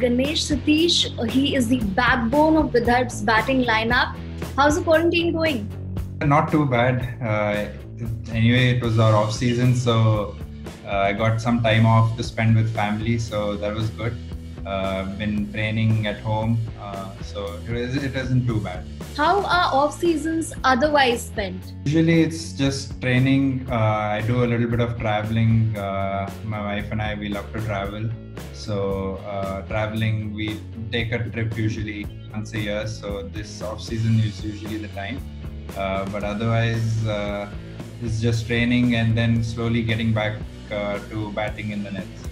Ganesh Satish. He is the backbone of Vidarb's batting lineup. How's the quarantine going? Not too bad. Anyway, it was our off season, so I got some time off to spend with family, so that was good. Been training at home, so it isn't too bad. How are off seasons otherwise spent? Usually, it's just training. I do a little bit of traveling. My wife and I, we love to travel. So traveling, we take a trip usually once a year. So this off season is usually the time. But otherwise, it's just training and then slowly getting back to batting in the nets.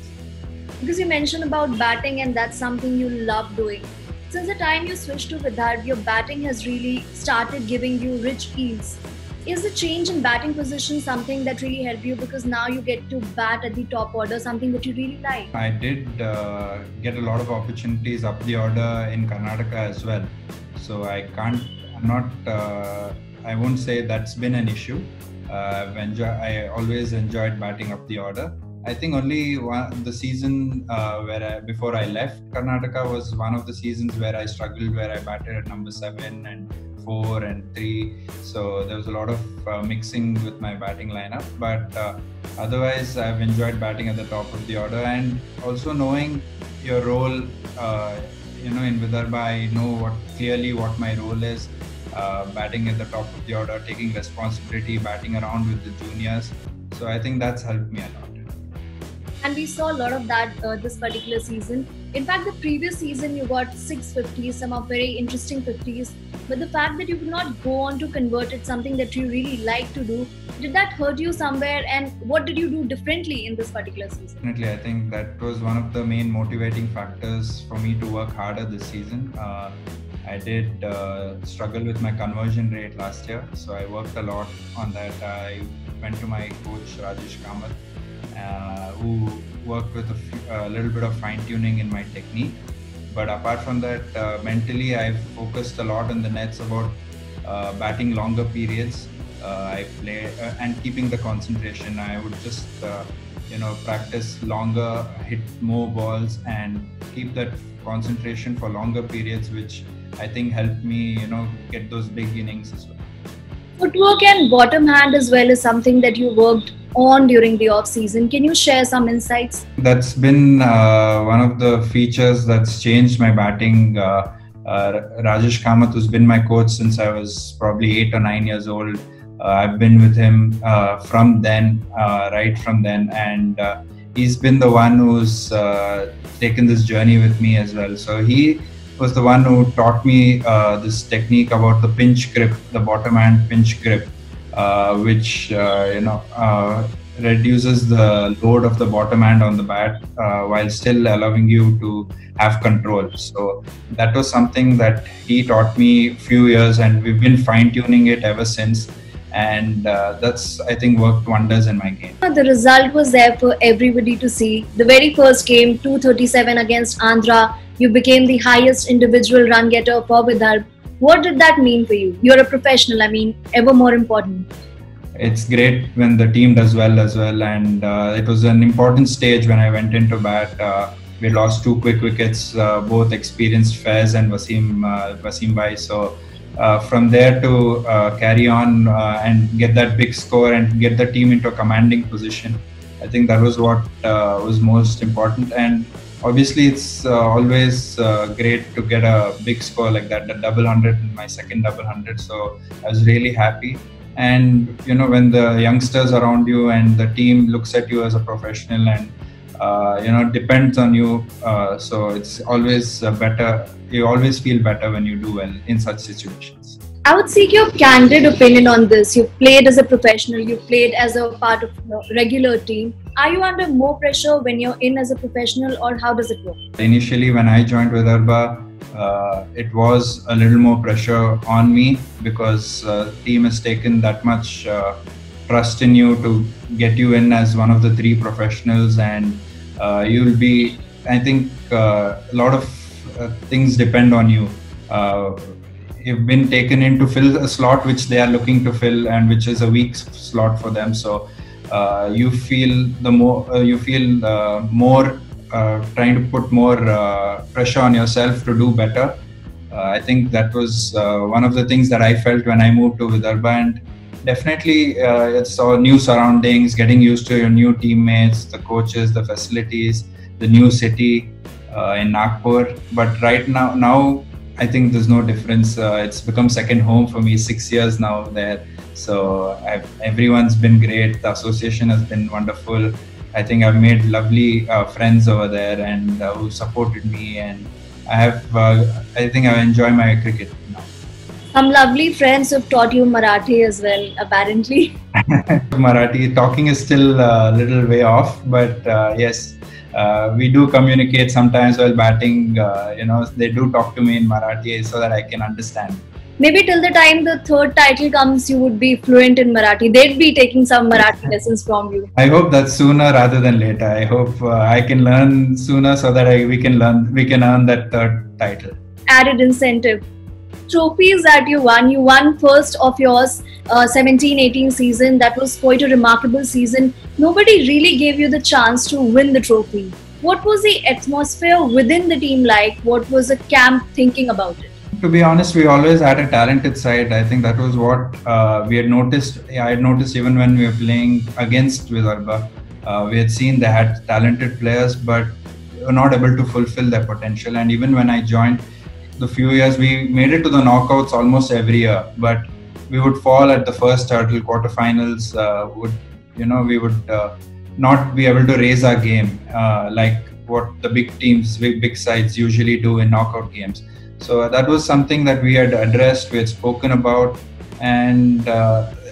Because you mentioned about batting and that's something you love doing. Since the time you switched to Vidarb, your batting has really started giving you rich fields. Is the change in batting position something that really helped you because now you get to bat at the top order, something that you really like? I did get a lot of opportunities up the order in Karnataka as well. So I won't say that's been an issue. I always enjoyed batting up the order. I think only the season before I left Karnataka was one of the seasons where I struggled, where I batted at number 7 and 4 and 3. So there was a lot of mixing with my batting lineup. But otherwise, I've enjoyed batting at the top of the order, and also knowing your role. In Vidarbha, I know clearly what my role is. Batting at the top of the order, taking responsibility, batting around with the juniors. So I think that's helped me a lot. And we saw a lot of that this particular season. In fact, the previous season you got 6 50s, some are very interesting 50s. But the fact that you could not go on to convert it, something that you really like to do, did that hurt you somewhere? And what did you do differently in this particular season? Definitely, I think that was one of the main motivating factors for me to work harder this season. I did struggle with my conversion rate last year, so I worked a lot on that. I went to my coach Rajesh Kamath, who worked with a little bit of fine-tuning in my technique. But apart from that, mentally I've focused a lot on the nets about batting longer periods. I play and keeping the concentration. I would just practice longer, hit more balls, and keep that concentration for longer periods, which I think helped me get those big innings as well. Footwork and bottom hand as well is something that you worked on during the off season. Can you share some insights? That's been one of the features that's changed my batting. Rajesh Kamath, who's been my coach since I was probably 8 or 9 years old. I've been with him right from then, and he's been the one who's taken this journey with me as well. So he was the one who taught me this technique about the pinch grip, the bottom hand pinch grip, which reduces the load of the bottom hand on the bat while still allowing you to have control. So that was something that he taught me a few years, and we've been fine-tuning it ever since. And that's, I think, worked wonders in my game. The result was there for everybody to see. The very first game, 237 against Andhra, you became the highest individual run getter for Vidarbha. What did that mean for you? You're a professional, ever more important. It's great when the team does well as well, and it was an important stage when I went into bat. We lost 2 quick wickets, both experienced Faiz and Wasim Bhai. So from there to carry on and get that big score and get the team into a commanding position, I think that was what was most important. And obviously, it's always great to get a big score like that, the double 100, my second double 100. So I was really happy. And when the youngsters around you and the team looks at you as a professional and depends on you, so it's always better. You always feel better when you do well in such situations. I would seek your candid opinion on this. You've played as a professional, you've played as a part of a regular team. Are you under more pressure when you're in as a professional, or how does it work? Initially, when I joined Vidarbha, it was a little more pressure on me because the team has taken that much trust in you to get you in as one of the 3 professionals, and you'll be, I think, a lot of things depend on you. You've been taken in to fill a slot which they are looking to fill, and which is a weak slot for them. So you feel more trying to put more pressure on yourself to do better. I think that was one of the things that I felt when I moved to Vidarbha, and definitely it's all new surroundings, getting used to your new teammates, the coaches, the facilities, the new city in Nagpur. But right now I think there's no difference. It's become second home for me. 6 years now there, so everyone's been great. The association has been wonderful. I think I've made lovely friends over there, and who supported me, and I think I enjoy my cricket now. Some lovely friends who've taught you Marathi as well, apparently. Marathi talking is still a little way off, but yes, we do communicate sometimes while batting. They do talk to me in Marathi so that I can understand. Maybe till the time the third title comes, you would be fluent in Marathi. They'd be taking some Marathi lessons from you. I hope that's sooner rather than later. I hope I can learn sooner so that we can earn that third title. Added incentive. Trophies that you won first of yours 17-18 season. That was quite a remarkable season. Nobody really gave you the chance to win the trophy. What was the atmosphere within the team like? What was the camp thinking about it? To be honest, we always had a talented side. I think that was what we had noticed. I had noticed even when we were playing against Vidarbha. We had seen they had talented players, but were not able to fulfill their potential. And even when I joined, the few years we made it to the knockouts almost every year, but we would fall at the first hurdle. Quarterfinals we would not be able to raise our game like what the big teams, big sides usually do in knockout games. So that was something that we had addressed, we had spoken about, and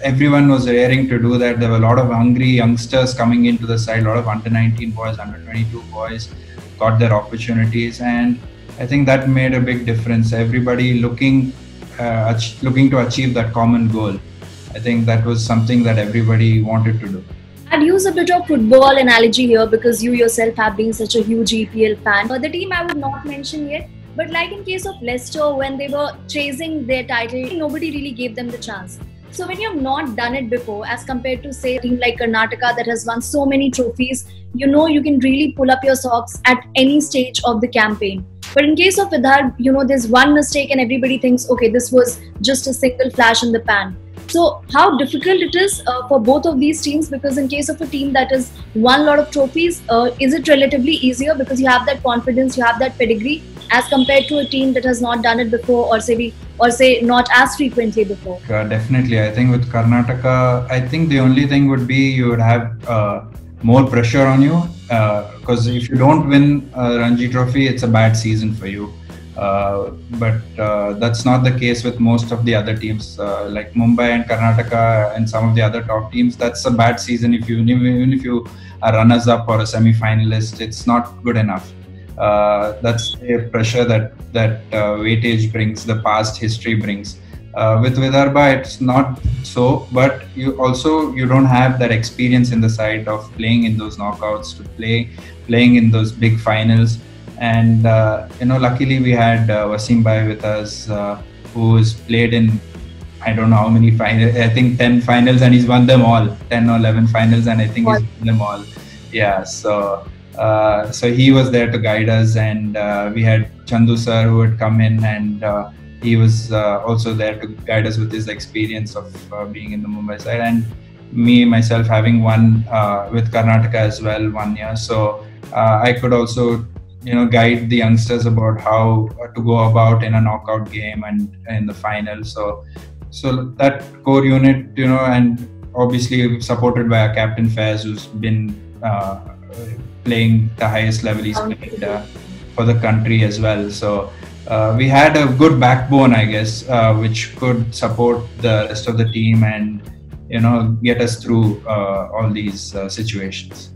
everyone was raring to do that. There were a lot of hungry youngsters coming into the side, a lot of under 19 boys, under 22 boys got their opportunities, and I think that made a big difference. Everybody looking to achieve that common goal. I think that was something that everybody wanted to do. I'd use a bit of football analogy here because you yourself have been such a huge EPL fan. But the team I would not mention yet, but like in case of Leicester, when they were chasing their title, nobody really gave them the chance. So when you have not done it before, as compared to say a team like Karnataka that has won so many trophies, you can really pull up your socks at any stage of the campaign. But in case of Vidarbha, there's one mistake and everybody thinks, okay, this was just a single flash in the pan. So how difficult it is for both of these teams, because in case of a team that has won a lot of trophies, is it relatively easier because you have that confidence, you have that pedigree, as compared to a team that has not done it before, or say not as frequently before? Definitely. I think with Karnataka, I think the only thing would be you would have more pressure on you, because if you don't win Ranji Trophy, it's a bad season for you. But that's not the case with most of the other teams, like Mumbai and Karnataka and some of the other top teams. That's a bad season. Even if you are runners up or a semi-finalist, it's not good enough. That's the pressure that weightage brings, the past history brings. With Vidarbha, it's not so, but you don't have that experience in the side of playing in those knockouts, to playing in those big finals. And luckily we had Wasim Bhai with us, who has played in I don't know how many finals. I think 10 finals, and he's won them all. 10 or 11 finals, and I think he's won them all. Yeah. So he was there to guide us, and we had Chandu sir who had come in, and he was also there to guide us with his experience of being in the Mumbai side, and myself having won with Karnataka as well 1 year. So I could also guide the youngsters about how to go about in a knockout game and in the final. So that core unit, and obviously supported by our captain Faiz, who's been playing the highest level he's played for the country as well. So we had a good backbone, I guess, which could support the rest of the team and get us through all these situations.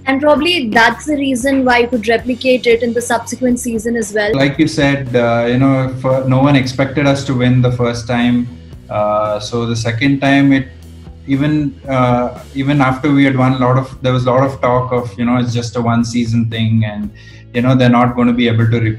And probably that's the reason why you could replicate it in the subsequent season as well. Like you said, no one expected us to win the first time. So the second time, even after we had won there was a lot of talk of, it's just a one season thing, and, they're not going to be able to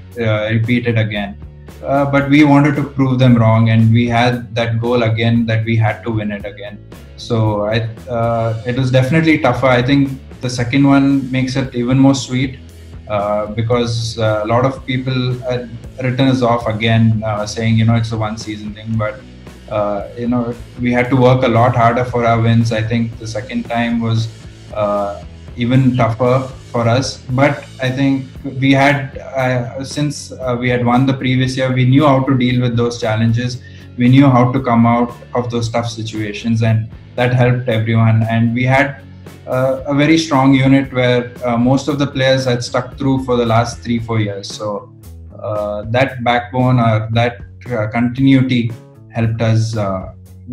repeat it again. But we wanted to prove them wrong, and we had that goal again that we had to win it again. So it was definitely tougher. I think the second one makes it even more sweet because a lot of people had written us off again, saying, it's a one season thing. But, we had to work a lot harder for our wins. I think the second time was even tougher for us. But I think we had, since we had won the previous year, we knew how to deal with those challenges. We knew how to come out of those tough situations, and that helped everyone. And we had a very strong unit where most of the players had stuck through for the last 3-4 years. So that backbone or that continuity helped us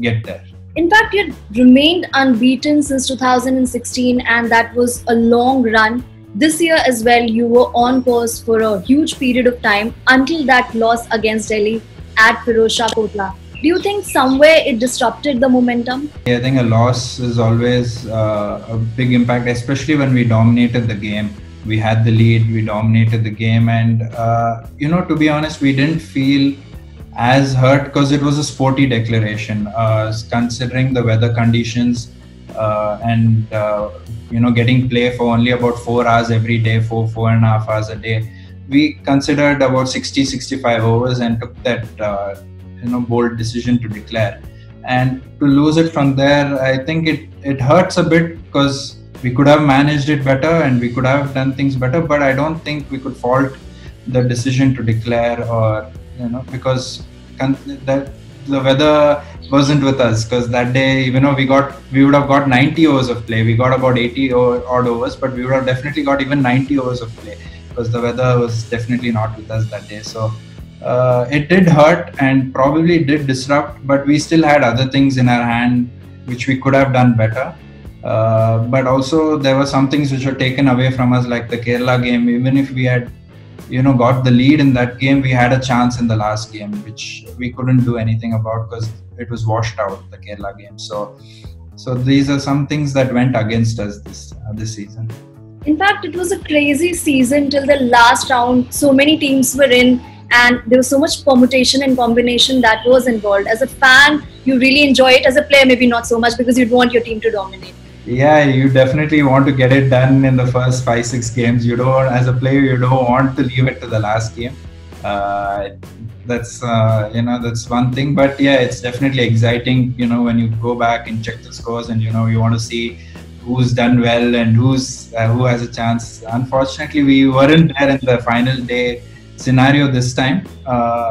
get there. In fact, you remained unbeaten since 2016, and that was a long run. This year as well, you were on course for a huge period of time until that loss against Delhi at Firozshah Kotla. Do you think somewhere it disrupted the momentum? Yeah, I think a loss is always a big impact, especially when we dominated the game. We had the lead, we dominated the game, and to be honest, we didn't feel as hurt because it was a sporty declaration. Considering the weather conditions and getting play for only about 4 hours every day, 4.5 hours a day, we considered about 60-65 overs and took that bold decision to declare. And to lose it from there, I think it hurts a bit because we could have managed it better and we could have done things better, but I don't think we could fault the decision to declare, or because that the weather wasn't with us. Because that day, we would have got 90 overs of play. We got about 80 odd overs, but we would have definitely got even 90 overs of play because the weather was definitely not with us that day. So it did hurt and probably did disrupt, but we still had other things in our hand which we could have done better. But also there were some things which were taken away from us, like the Kerala game. Even if we had got the lead in that game, we had a chance in the last game which we couldn't do anything about because it was washed out, the Kerala game. So these are some things that went against us this season. In fact, it was a crazy season till the last round. So many teams were in, and there was so much permutation and combination that was involved. As a fan, you really enjoy it. As a player, maybe not so much because you'd want your team to dominate. Yeah, you definitely want to get it done in the first 5-6 games. You don't, as a player, you don't want to leave it to the last game. That's that's one thing. But yeah, it's definitely exciting. When you go back and check the scores, and you want to see who's done well and who has a chance. Unfortunately, we weren't there in the final day scenario this time.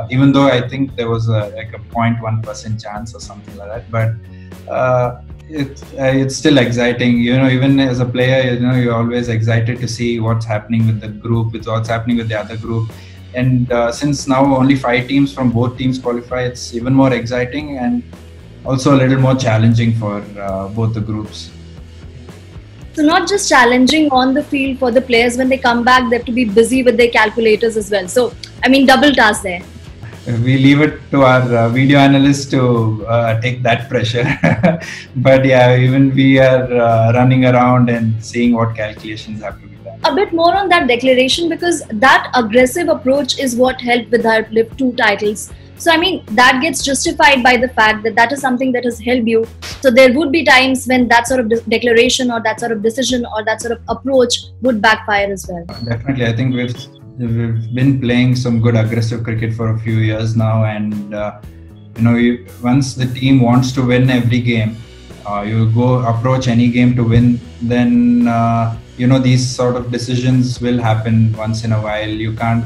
Even though I think there was a 0.1% chance or something like that, but. It's still exciting, even as a player, you're always excited to see what's happening with the group, with what's happening with the other group. And since now only 5 teams from both teams qualify, it's even more exciting and also a little more challenging for both the groups. So not just challenging on the field for the players, when they come back, they have to be busy with their calculators as well. So, double task there. We leave it to our video analysts to take that pressure. But yeah, even we are running around and seeing what calculations have to be done. A bit more on that declaration, because that aggressive approach is what helped Vidarbha lift 2 titles. So that gets justified by the fact that is something that has helped you. So there would be times when that sort of declaration or that sort of decision or that sort of approach would backfire as well. Definitely, I think we've been playing some good aggressive cricket for a few years now, and once the team wants to win every game, you go approach any game to win, then these sort of decisions will happen once in a while. You can't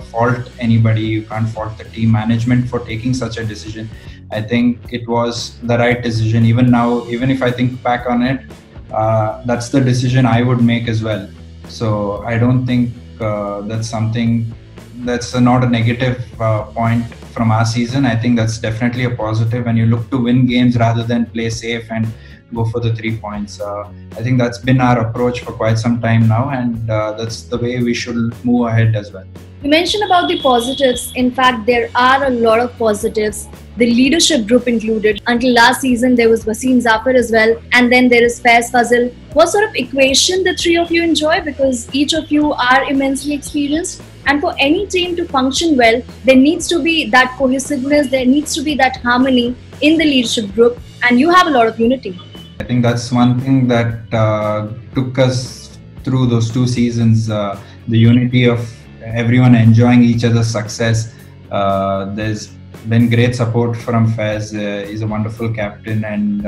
fault anybody, you can't fault the team management for taking such a decision. I think it was the right decision. Even now, even if I think back on it, that's the decision I would make as well. So I don't think that's something that's not a negative point from our season. I think that's definitely a positive when you look to win games rather than play safe and go for the 3 points. I think that's been our approach for quite some time now, and that's the way we should move ahead as well. You mentioned about the positives. In fact, there are a lot of positives. The leadership group included. Until last season, there was Wasim Zafar as well. And then there is Faiz Fazil. What sort of equation the 3 of you enjoy? Because each of you are immensely experienced. And for any team to function well, there needs to be that cohesiveness. There needs to be that harmony in the leadership group. And you have a lot of unity. I think that's one thing that took us through those 2 seasons, the unity of everyone enjoying each other's success. There's been great support from Faiz. He's a wonderful captain, and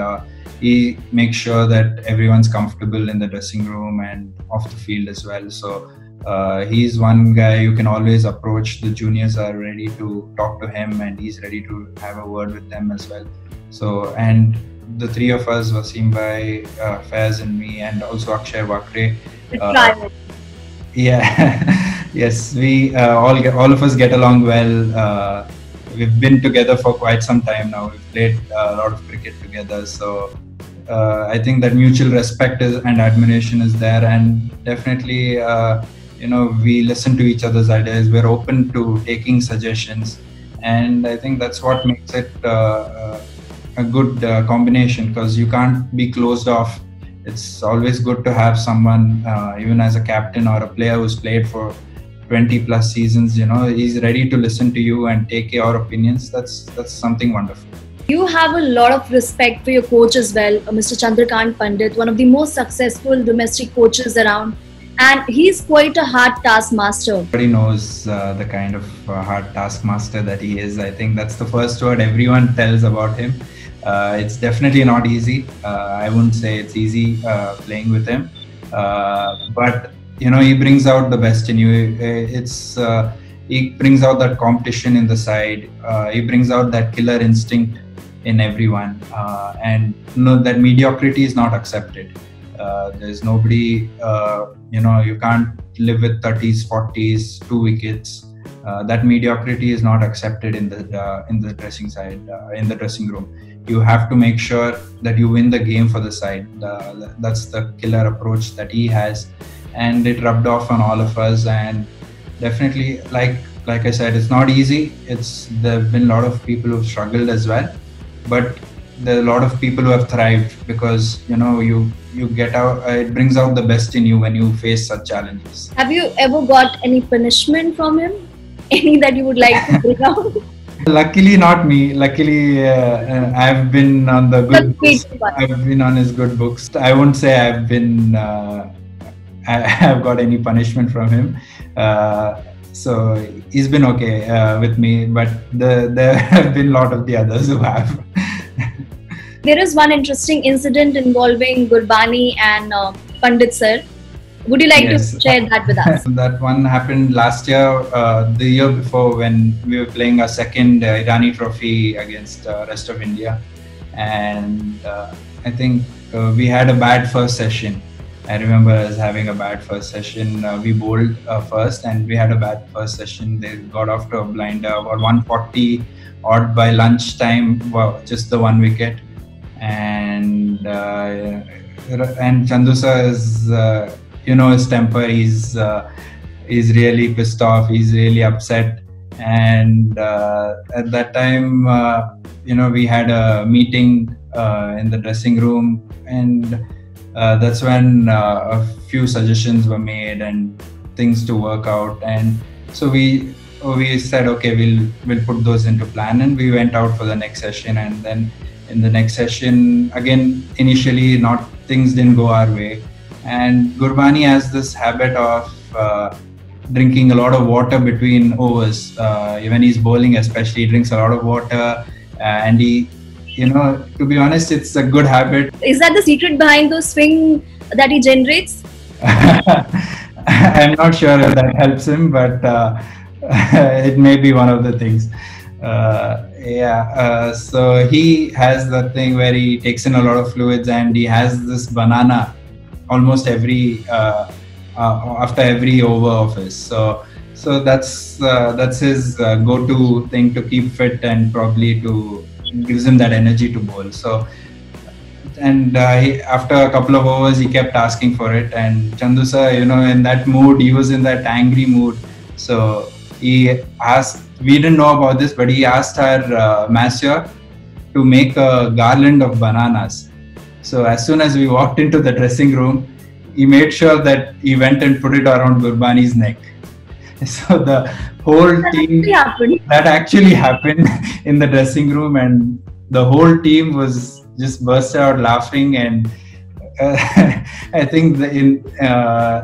he makes sure that everyone's comfortable in the dressing room and off the field as well. So he's one guy you can always approach. The juniors are ready to talk to him, and he's ready to have a word with them as well. So, and the three of us, Wasim Bhai, Faiz and me, and also Akshay Vakre. Yeah, yes, we all of us get along well. We've been together for quite some time now. We've played a lot of cricket together, so I think that mutual respect and admiration is there, and definitely, we listen to each other's ideas. We're open to taking suggestions, and I think that's what makes it a good combination, because you can't be closed off. It's always good to have someone, even as a captain or a player who's played for 20 plus seasons, he's ready to listen to you and take your opinions. That's something wonderful. You have a lot of respect for your coach as well, Mr. Chandrakant Pandit, one of the most successful domestic coaches around. And he's quite a hard taskmaster. Everybody knows the kind of hard taskmaster that he is. I think that's the first word everyone tells about him. It's definitely not easy. I wouldn't say it's easy playing with him. But, he brings out the best in you. He brings out that competition in the side. He brings out that killer instinct in everyone. And that mediocrity is not accepted. There's nobody, you can't live with 30s, 40s, 2 wickets. That mediocrity is not accepted in the dressing side, in the dressing room. You have to make sure that you win the game for the side. That's the killer approach that he has, and it rubbed off on all of us. And definitely, like I said, it's not easy. There have been a lot of people who've struggled as well, but there are a lot of people who have thrived, because you get out. It brings out the best in you when you face such challenges. Have you ever got any punishment from him? Any that you would like to bring out? Luckily, not me. Luckily, I've been on the good books. I've been on his good books. I won't say I've been. I've got any punishment from him. So he's been okay with me, but there have been a lot of the others who have. There is one interesting incident involving Gurbani and Pandit sir. Would you like to share that with us? That one happened last year, the year before, when we were playing our second Irani Trophy against rest of India. And I think we had a bad first session. I remember us having a bad first session. We bowled first, and we had a bad first session. They got off to a blinder, about 140 odd by lunchtime, just the 1 wicket. And Chandu sir is, his temper. He's really pissed off. He's really upset. And at that time, we had a meeting in the dressing room, and that's when a few suggestions were made and things to work out. And so we said, okay, we'll put those into plan, and we went out for the next session. And then in the next session, again, initially things didn't go our way. And Gurbani has this habit of drinking a lot of water between overs. When he's bowling especially, he drinks a lot of water, and he, to be honest, it's a good habit. Is that the secret behind the swing that he generates? I'm not sure if that helps him, but it may be one of the things. So he has the thing where he takes in a lot of fluids, and he has this banana almost after every over of his. So that's his go-to thing to keep fit, and probably gives him that energy to bowl. So, and after a couple of overs, he kept asking for it. And Chandu sir, in that mood, he was in that angry mood. So he asked. We didn't know about this, but he asked our masseur to make a garland of bananas. So as soon as we walked into the dressing room, he made sure that he went and put it around Gurbani's neck. So the whole team, that actually happened in the dressing room, and the whole team was just burst out laughing. And I think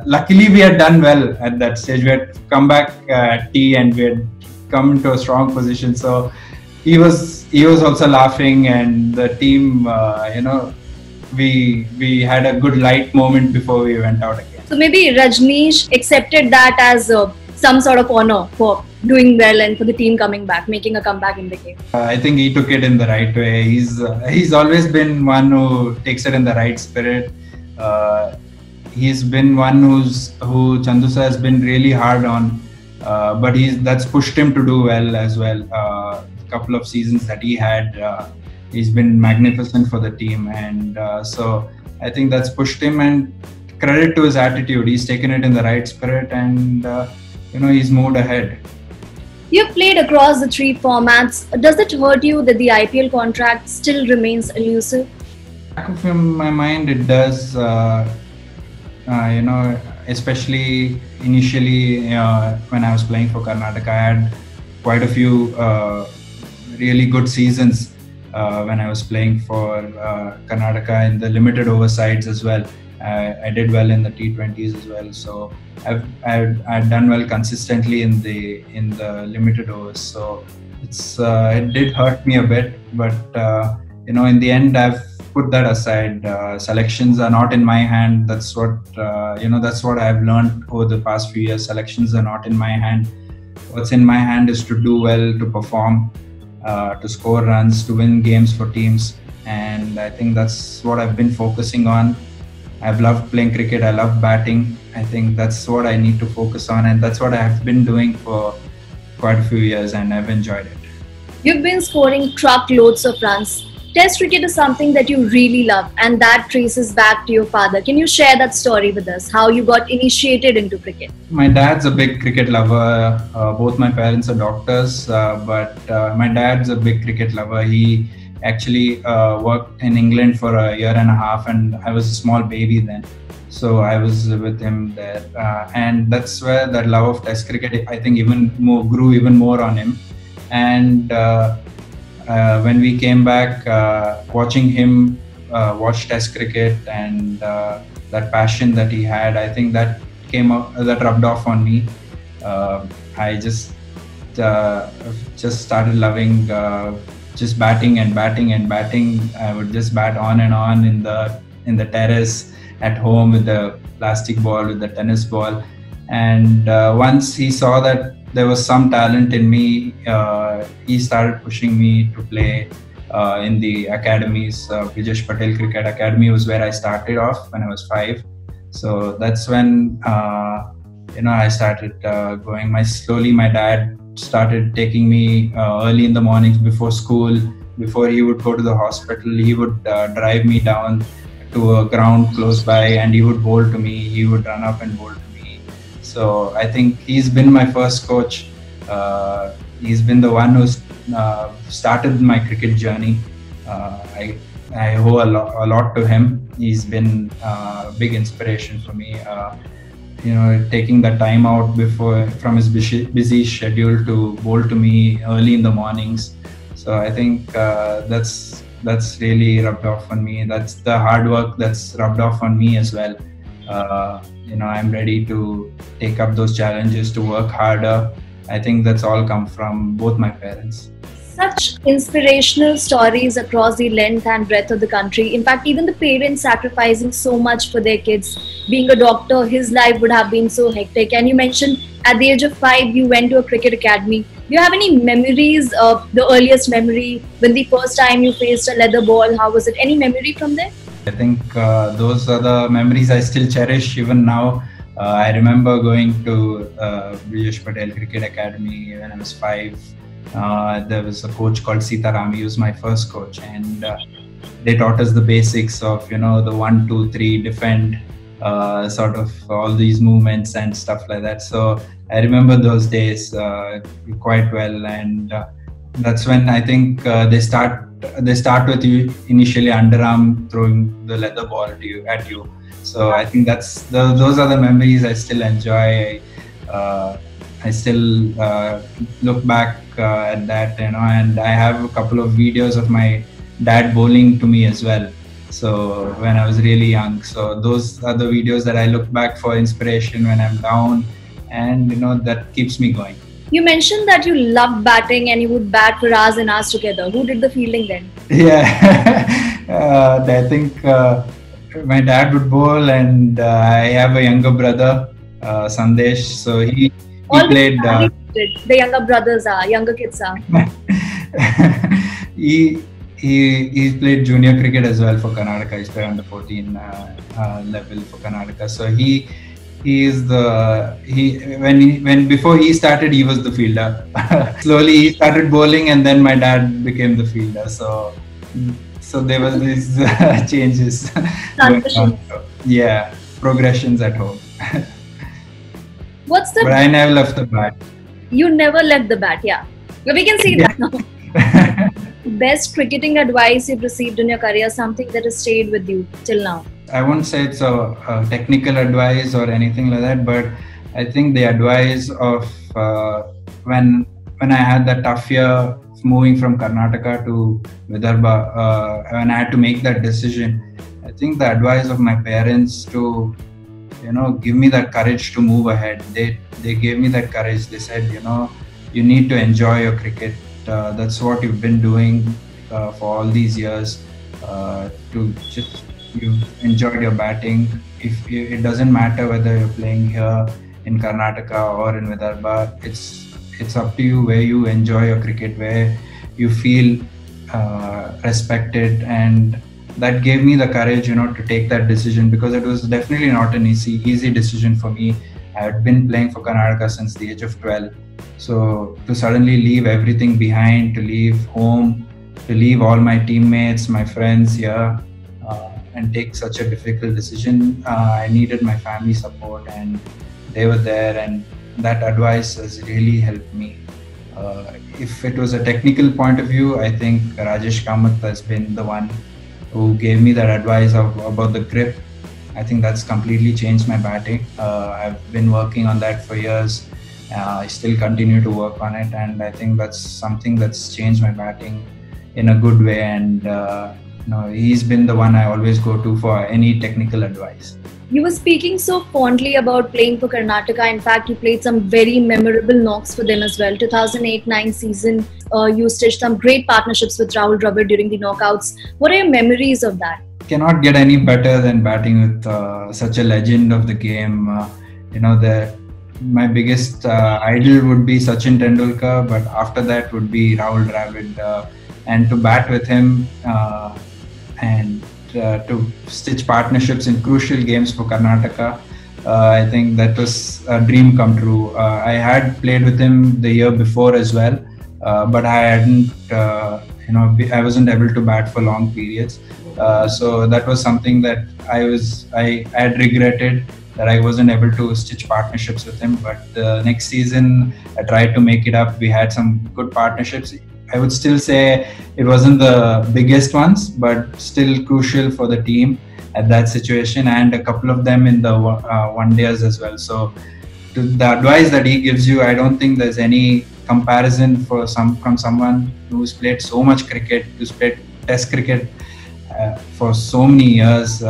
luckily we had done well at that stage. We had come back at tea and we had come into a strong position. So he was also laughing, and the team, we had a good light moment before we went out again. So maybe Rajneesh accepted that as some sort of honor for doing well and for the team coming back, making a comeback in the game. I think he took it in the right way. He's always been one who takes it in the right spirit. He's been one who Chandu sir has been really hard on, but that's pushed him to do well as well. Couple of seasons that he had, he's been magnificent for the team, and so I think that's pushed him, and credit to his attitude. He's taken it in the right spirit, and he's moved ahead. You've played across the 3 formats. Does it hurt you that the IPL contract still remains elusive? Back of my mind, it does. Especially initially when I was playing for Karnataka, I had quite a few really good seasons when I was playing for Karnataka in the limited over sides as well. I did well in the T20s as well, so I've done well consistently in the limited overs. So it did hurt me a bit, but in the end I've put that aside. Selections are not in my hand. That's what I've learned over the past few years. Selections are not in my hand. What's in my hand is to do well, to perform, to score runs, to win games for teams, and I think that's what I've been focusing on. I've loved playing cricket. I love batting. I think that's what I need to focus on, and that's what I have been doing for quite a few years, and I've enjoyed it. You've been scoring truckloads of runs. Test cricket is something that you really love, and that traces back to your father. Can you share that story with us, how you got initiated into cricket? My dad's a big cricket lover. Both my parents are doctors, but my dad's a big cricket lover. He actually worked in England for a year and a half, and I was a small baby then. So I was with him there, and that's where that love of Test cricket, I think, grew even more on him. And when we came back, watching him watch Test cricket and that passion that he had, I think that rubbed off on me. I just started loving just batting and batting and batting. I would just bat on and on in the terrace at home with the plastic ball, with the tennis ball. And once he saw that there was some talent in me, he started pushing me to play in the academies. Brijesh Patel Cricket Academy was where I started off when I was 5. So that's when I started going. Slowly my dad started taking me early in the mornings before school. Before he would go to the hospital, he would drive me down to a ground close by, and he would bowl to me. He would run up and bowl to me. So I think he's been my first coach. He's been the one who started my cricket journey. I owe a lot to him. He's been a big inspiration for me. Taking the time out from his busy schedule to bowl to me early in the mornings. So I think that's really rubbed off on me. That's the hard work that's rubbed off on me as well. I'm ready to take up those challenges, to work harder. I think that's all come from both my parents. Such inspirational stories across the length and breadth of the country. In fact, even the parents sacrificing so much for their kids. Being a doctor, his life would have been so hectic. And you mentioned at the age of 5, you went to a cricket academy. Do you have any memories of the earliest memory when the first time you faced a leather ball? How was it? Any memory from there? I think those are the memories I still cherish even now. I remember going to Brijesh Patel Cricket Academy when I was 5. There was a coach called Sitaram. He was my first coach, and they taught us the basics of the 1, 2, 3 defend, sort of all these movements and stuff like that. So I remember those days quite well, and that's when I think they start with you initially underarm throwing the leather ball at you. So I think those are the memories I still enjoy. I still look back at that, and I have a couple of videos of my dad bowling to me as well. So when I was really young, so those are the videos that I look back for inspiration when I'm down, and that keeps me going. You mentioned that you loved batting and you would bat for hours and hours together. Who did the fielding then? Yeah, I think my dad would bowl, and I have a younger brother, Sandesh. So he played. The younger brothers are, younger kids are. he played junior cricket as well for Karnataka. He played under 14 level for Karnataka. So when before he started, he was the fielder. Slowly he started bowling, and then my dad became the fielder. So there was these changes going on. Yeah, progressions at home. But I never left the bat. You never left the bat, yeah. We can see that now. Best cricketing advice you've received in your career, something that has stayed with you till now? I won't say it's a technical advice or anything like that, but I think the advice of when I had that tough year moving from Karnataka to Vidarbha, when I had to make that decision, I think the advice of my parents to give me that courage to move ahead. They gave me that courage. They said, you need to enjoy your cricket. That's what you've been doing for all these years. You've enjoyed your batting. It doesn't matter whether you're playing here in Karnataka or in Vidarbha. It's up to you where you enjoy your cricket, where you feel respected, and that gave me the courage, to take that decision, because it was definitely not an easy decision for me. I had been playing for Karnataka since the age of 12. So to suddenly leave everything behind, to leave home, to leave all my teammates, my friends here, and take such a difficult decision, I needed my family support, and they were there, and that advice has really helped me. If it was a technical point of view, I think Rajesh Kamath has been the one who gave me that advice about the grip. I think that's completely changed my batting. I've been working on that for years. I still continue to work on it, and I think that's something that's changed my batting in a good way. And he's been the one I always go to for any technical advice. You were speaking so fondly about playing for Karnataka. In fact, you played some very memorable knocks for them as well. 2008-9 season, you stitched some great partnerships with Rahul Dravid during the knockouts. What are your memories of that? Cannot get any better than batting with such a legend of the game. My biggest idol would be Sachin Tendulkar, but after that would be Rahul Dravid. And to bat with him and to stitch partnerships in crucial games for Karnataka, I think that was a dream come true. I had played with him the year before as well, but I hadn't, I wasn't able to bat for long periods. So that was something that I had regretted, that I wasn't able to stitch partnerships with him. But next season, I tried to make it up. We had some good partnerships. I would still say it wasn't the biggest ones, but still crucial for the team at that situation, and a couple of them in the one days as well. So the advice that he gives you, I don't think there's any comparison from someone who's played so much cricket, who's played Test cricket for so many years,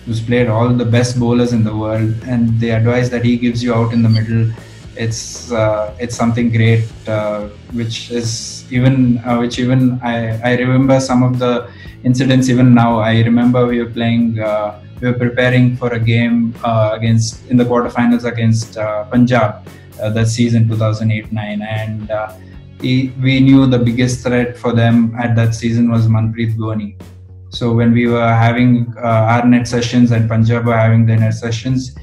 who's played all the best bowlers in the world, and the advice that he gives you out in the middle, it's something great, which I remember some of the incidents even now. I remember we were preparing for a game in the quarterfinals against Punjab that season 2008-9, and we knew the biggest threat for them at that season was Manpreet Dhoni. So when we were having our net sessions and Punjab were having their net sessions,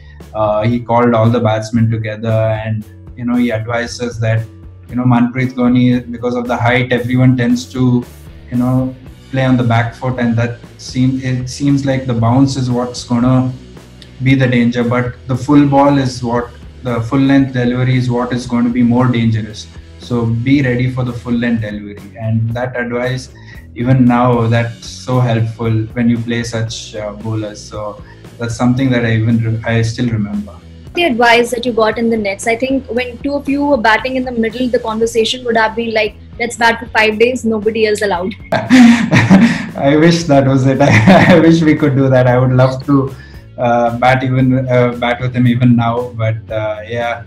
he called all the batsmen together, and he advised us that Manpreet Dhoni, because of the height, everyone tends to play on the back foot, and it seems like the bounce is what's gonna be the danger, but the full ball is the full length delivery is what is going to be more dangerous. So be ready for the full length delivery, and that advice, even now, that's so helpful when you play such bowlers. So that's something that I still remember. The advice that you got in the nets, I think when two of you were batting in the middle, the conversation would have been like, let's bat for 5 days, nobody else allowed. I wish that was it. I wish we could do that. I would love to bat with him even now. But yeah,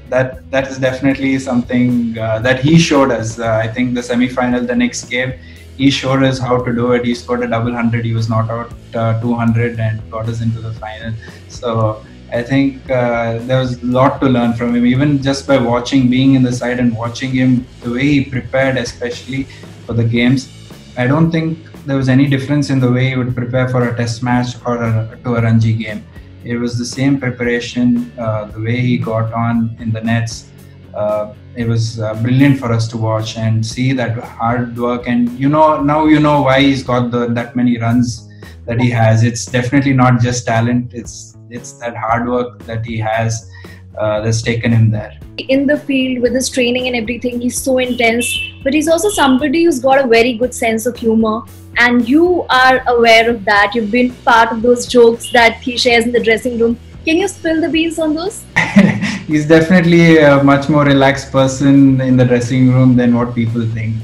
that is definitely something that he showed us. I think the semi-final, the next game, he showed us how to do it. He scored a double hundred. He was not out 200 and got us into the final. So I think there was a lot to learn from him, even just by watching, being in the side and watching him, the way he prepared, especially for the games. I don't think there was any difference in the way he would prepare for a test match or to a Ranji game. It was the same preparation, the way he got on in the nets. It was brilliant for us to watch and see that hard work. And now you know why he's got that many runs that he has. It's definitely not just talent. It's that hard work that he has that's taken him there. In the field with his training and everything, he's so intense, but he's also somebody who's got a very good sense of humor, and you are aware of that. You've been part of those jokes that he shares in the dressing room. Can you spill the beans on those? He's definitely a much more relaxed person in the dressing room than what people think.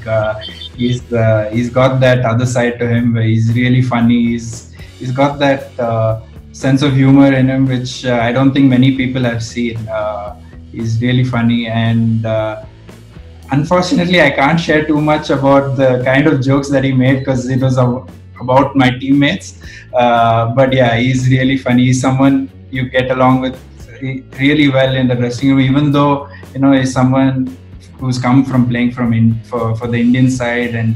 He's got that other side to him where he's really funny. He's got that sense of humor in him, which I don't think many people have seen. He's really funny, and unfortunately, I can't share too much about the kind of jokes that he made because it was about my teammates. But yeah, he's really funny. He's someone you get along with really well in the dressing room, even though he's someone who's come from playing for the Indian side, and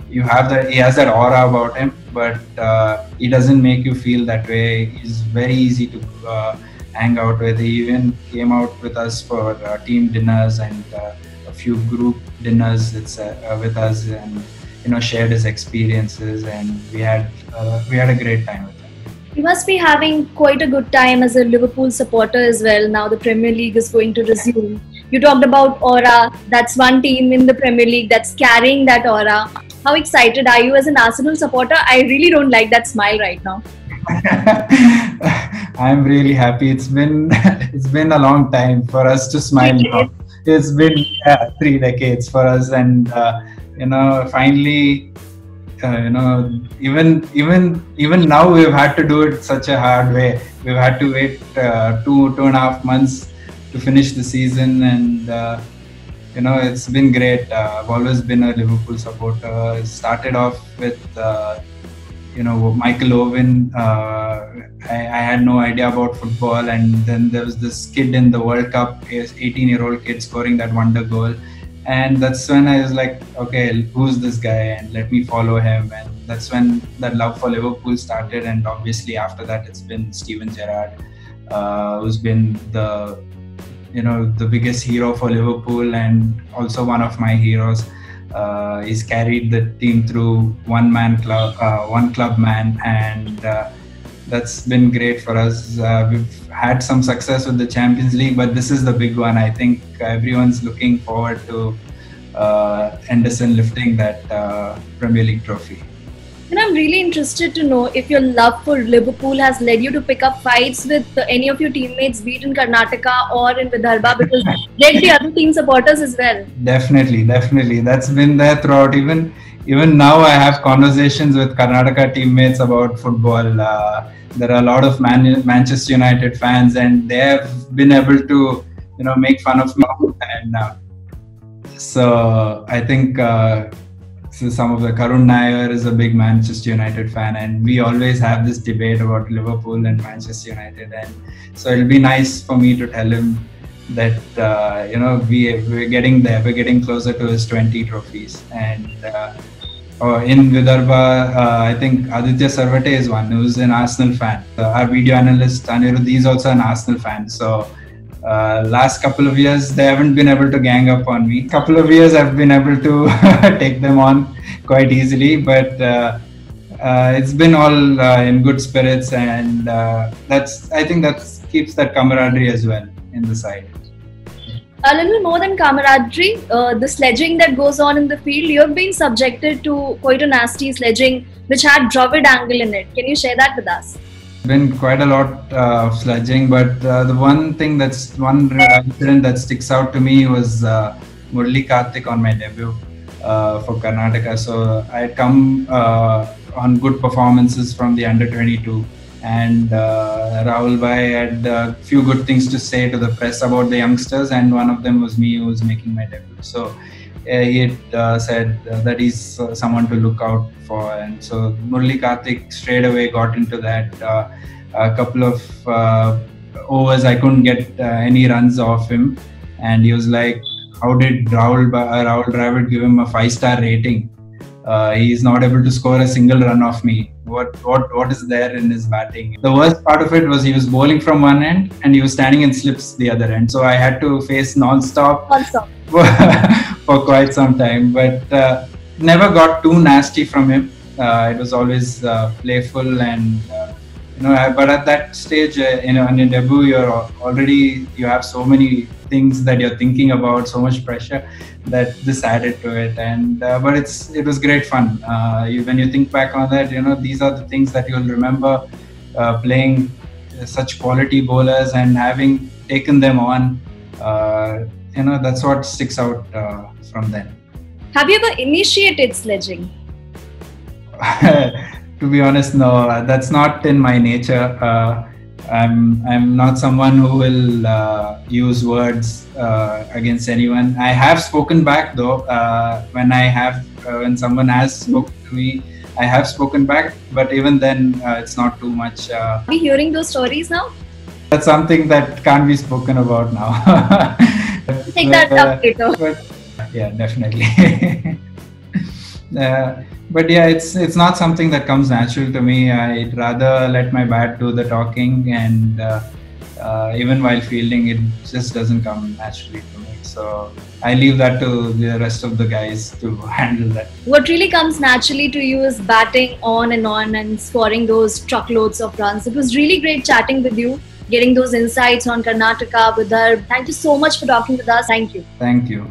he has that aura about him, but he doesn't make you feel that way. He's very easy to hang out with. He even came out with us for team dinners and a few group dinners with us, and shared his experiences, and we had a great time with him. You must be having quite a good time as a Liverpool supporter as well. Now the Premier League is going to resume. You talked about aura. That's one team in the Premier League that's carrying that aura. How excited are you as an Arsenal supporter? I really don't like that smile right now. I'm really happy. It's been a long time for us to smile now. It's been 3 decades for us, and finally, even now we've had to do it such a hard way. We've had to wait 2.5 months to finish the season, and it's been great. I've always been a Liverpool supporter. Started off with Michael Owen. I had no idea about football, and then there was this kid in the World Cup, 18-year-old kid scoring that wonder goal, and that's when I was like, okay, who's this guy, and let me follow him. And that's when that love for Liverpool started. And obviously after that, it's been Steven Gerrard, who's been the biggest hero for Liverpool and also one of my heroes. He's carried the team through one club man, and that's been great for us. We've had some success with the Champions League, but this is the big one. I think everyone's looking forward to Henderson lifting that Premier League trophy. And I'm really interested to know if your love for Liverpool has led you to pick up fights with any of your teammates, be it in Karnataka or in Vidarbha, because they're the other team supporters as well. Definitely. That's been there throughout. Even now, I have conversations with Karnataka teammates about football. There are a lot of Manchester United fans, and they have been able to, make fun of me. And so I think. So some of the Karun Nair is a big Manchester United fan, and we always have this debate about Liverpool and Manchester United, and so it'll be nice for me to tell him that we're getting there, we're getting closer to his 20 trophies. And in Vidarbha, I think Aditya Sarvate is one who's an Arsenal fan. Our video analyst Anirudh is also an Arsenal fan, so last couple of years they haven't been able to gang up on me. Couple of years I've been able to take them on quite easily, but it's been all in good spirits, and I think that keeps that camaraderie as well in the side. A little more than camaraderie, the sledging that goes on in the field, you've been subjected to quite a nasty sledging which had Dravid angle in it. Can you share that with us? Been quite a lot of sledging, but the one incident that sticks out to me was Murali Karthik on my debut. for Karnataka. So I had come on good performances from the under 22. And Rahul Bhai had a few good things to say to the press about the youngsters, and one of them was me, who was making my debut. So he had said that he's someone to look out for. And so Murali Karthik straight away got into that. A couple of overs, I couldn't get any runs off him, and he was like, how did Rahul Dravid give him a 5-star rating? He's not able to score a single run off me. What is there in his batting? The worst part of it was he was bowling from one end and he was standing in slips the other end. So I had to face non-stop for quite some time. But never got too nasty from him. It was always playful and but at that stage, in your debut, you have so many things that you're thinking about, so much pressure, that this added to it. And but it was great fun. When you think back on that, these are the things that you'll remember, playing such quality bowlers and having taken them on. That's what sticks out from them. Have you ever initiated sledging? To be honest, no, that's not in my nature. I'm not someone who will use words against anyone. I have spoken back though. When someone has spoken to me, I have spoken back. But even then, it's not too much. Are we hearing those stories now? That's something that can't be spoken about now. Take that up later. But, yeah, definitely. But yeah, it's not something that comes natural to me. I'd rather let my bat do the talking, and even while fielding, it just doesn't come naturally to me. So I leave that to the rest of the guys to handle that. What really comes naturally to you is batting on and scoring those truckloads of runs. It was really great chatting with you, getting those insights on Karnataka, Vidarbha. Thank you so much for talking with us. Thank you. Thank you.